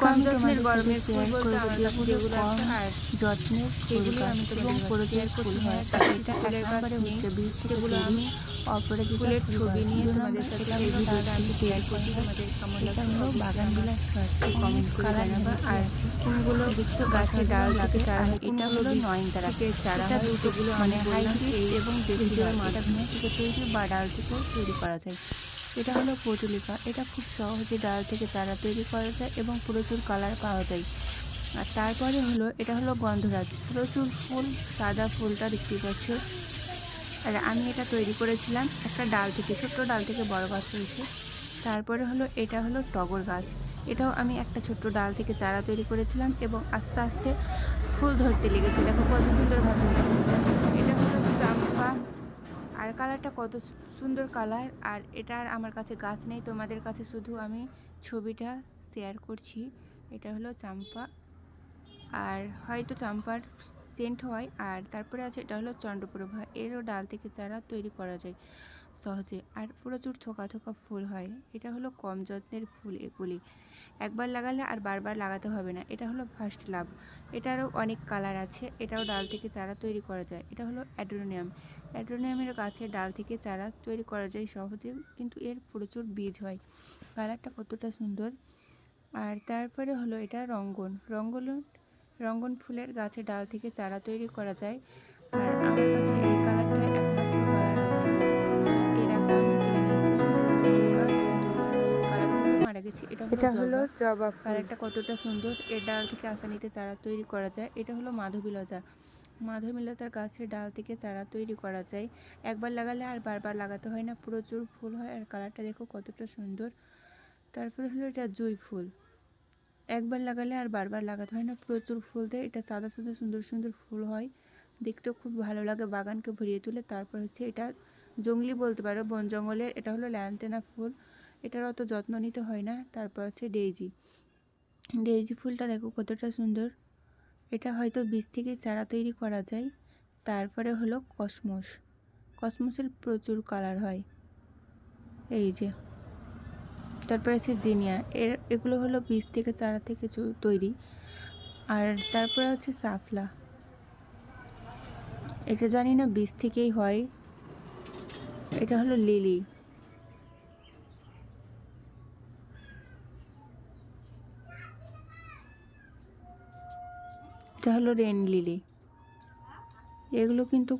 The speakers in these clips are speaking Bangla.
কম যত্নের গরমের ফুল বলতে আমার কাছে যেগুলো আছে আর যত্নের সেগুলি আমি তোমাদের কাছে শেয়ার করছি। হ্যাঁ, এটা ফুলের গাছ নেই, সেগুলো আমি অপরাজিতা ফুলের ছবি নিয়ে তোমাদের সাথে এই ভিডিওটা আমি শেয়ার করছি। হয়। তোমাদের কেমন এটা লাগছে হলো অবশ্যই বাগান বিলাস আমাকে কমেন্ট করে জানাবা। আর কোনগুলো গাছের ডাল থেকে চারা হয়, এটা কোনগুলো হলো বীজ নয়নতারা। থেকে চারা এটা হয়, দুটো সেগুলো আমি মানে বললাম হাইব্রিড এই এবং দেশি ভিডিওর হয়। এটা মাধ্যমে। বীজ থেকে তৈরি বা ডাল থেকেও তৈরি করা যায়। এটা হলো পটুলিকা। এটা খুব সহজে ডাল থেকে চারা তৈরি করা যায় এবং প্রচুর কালার পাওয়া যায়। আর তারপরে হলো এটা হলো গন্ধরাজ, প্রচুর ফুল, সাদা ফুলটা দেখতে পাচ্ছ। আর আমি এটা তৈরি করেছিলাম একটা ডাল থেকে, ছোট্ট ডাল থেকে বড় গাছ হয়েছে। তারপরে হলো এটা হলো টগর গাছ। এটাও আমি একটা ছোট্ট ডাল থেকে চারা তৈরি করেছিলাম এবং আস্তে আস্তে ফুল ধরতে লেগেছে। দেখো কত সুন্দরভাবে। এটা হলো চাম্পা, আর কালারটা কত সুন্দর কালার। আর এটার আমার কাছে গাছ নেই, তোমাদের কাছে শুধু আমি ছবিটা শেয়ার করছি। এটা হলো চাম্পা, আর হয়তো চাম্পার সেন্ট হয়। আর তারপরে আছে এটা হলো চন্দ্রপ্রভা, এরও ডাল থেকে চারা তৈরি করা যায় সহজে, আর প্রচুর থোকা থোকা ফুল হয়। এটা হলো কম যত্নের ফুল, এগুলি একবার লাগালে আর বারবার লাগাতে হবে না। এটা হলো ফার্স্ট লাভ, এটারও অনেক কালার আছে। এটাও ডাল থেকে চারা তৈরি করা যায়। এটা হলো অ্যাড্রোনিয়াম, অ্যাড্রোনিয়ামের গাছের ডাল থেকে চারা তৈরি করা যায় সহজে, কিন্তু এর প্রচুর বীজ হয়। কালারটা কতটা সুন্দর। আর তারপরে হলো এটা রঙ্গন, রঙ্গন ফুলের গাছের ডাল থেকে চারা তৈরি করা যায়। আর আমার কাছে এই কালারটাই একমাত্র কালার আছে। এর আগে আমি কিনে নিয়েছিলাম প্রচুর গাছ, কিন্তু কালারগুলো মারা গেছে। এটা হলো জবা ফুল, কালারটা কতটা সুন্দর। এর ডাল থেকে আসানিতে চারা তৈরি করা যায়। এটা হলো মাধবীলতা, মাধবীলতার গাছের ডাল থেকে চারা তৈরি করা যায়। একবার লাগালে আর বারবার লাগাতে হয় না, প্রচুর ফুল হয়। আর কালারটা দেখো কতটা সুন্দর। তারপরে হলো এটা জুঁই ফুল, একবার লাগালে আর বারবার লাগাতে হয় না, প্রচুর ফুল দেয়। এটা সাদা সাদা সুন্দর সুন্দর ফুল হয়, দেখতেও খুব ভালো লাগে, বাগানকে ভরিয়ে তোলে। তারপর হচ্ছে এটা জংলি বলতে পারো, বন জঙ্গলের। এটা হলো ল্যান্টেনা ফুল, এটার অত যত্ন নিতে হয় না। তারপর হচ্ছে ডেইজি, ডেইজি ফুলটা দেখো কতটা সুন্দর। এটা হয়তো বীজ থেকে চারা তৈরি করা যায়। তারপরে হলো কসমস, কসমসের প্রচুর কালার হয়, এই যে। তারপরে আছে জিনিয়া, এগুলো হলো বীজ থেকে চারা থেকে তৈরি। আর তারপরে হচ্ছে সাফলা, এটা জানি না বীজ থেকেই হয়। এটা হলো লিলি, এটা হলো রেন লিলি। এগুলো কিন্তু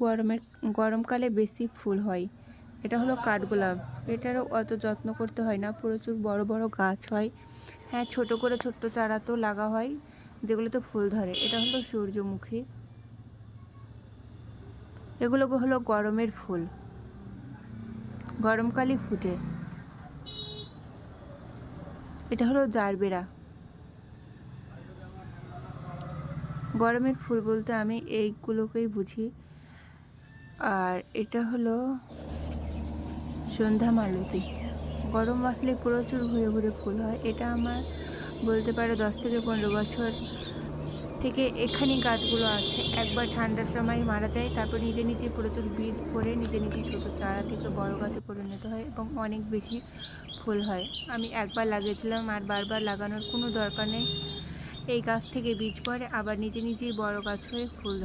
গরমকালে বেশি ফুল হয়। এটা হলো কাঠগোলাপ, এটারও অত যত্ন করতে হয় না, প্রচুর বড় বড় গাছ হয়। হ্যাঁ, ছোট করে ছোট্ট চারা তো লাগা হয়, যেগুলোতে ফুল ধরে। এটা হলো সূর্যমুখী, এগুলো হলো গরমের ফুল, গরমকালে ফুটে। এটা হলো জারবেরা, গরমের ফুল বলতে আমি এইগুলোকেই বুঝি। আর এটা হলো সন্ধ্যা মালতী, গরম আসলে প্রচুর ঘুরে ঘুরে ফুল হয়। এটা আমার বলতে পারো 10 থেকে 15 বছর থেকে এখানে গাছগুলো আছে। একবার ঠান্ডার সময় মারা যায়, তারপর নিজে নিজে প্রচুর বীজ পড়ে নিজে নিজে ছোটো চারা থেকে বড় গাছে পরিণত হয় এবং অনেক বেশি ফুল হয়। আমি একবার লাগিয়েছিলাম, আর বারবার লাগানোর কোনো দরকার নেই। এই গাছ থেকে বীজ পড়ে আবার নিজে নিজেই বড় গাছ হয়ে ফুল ধরে।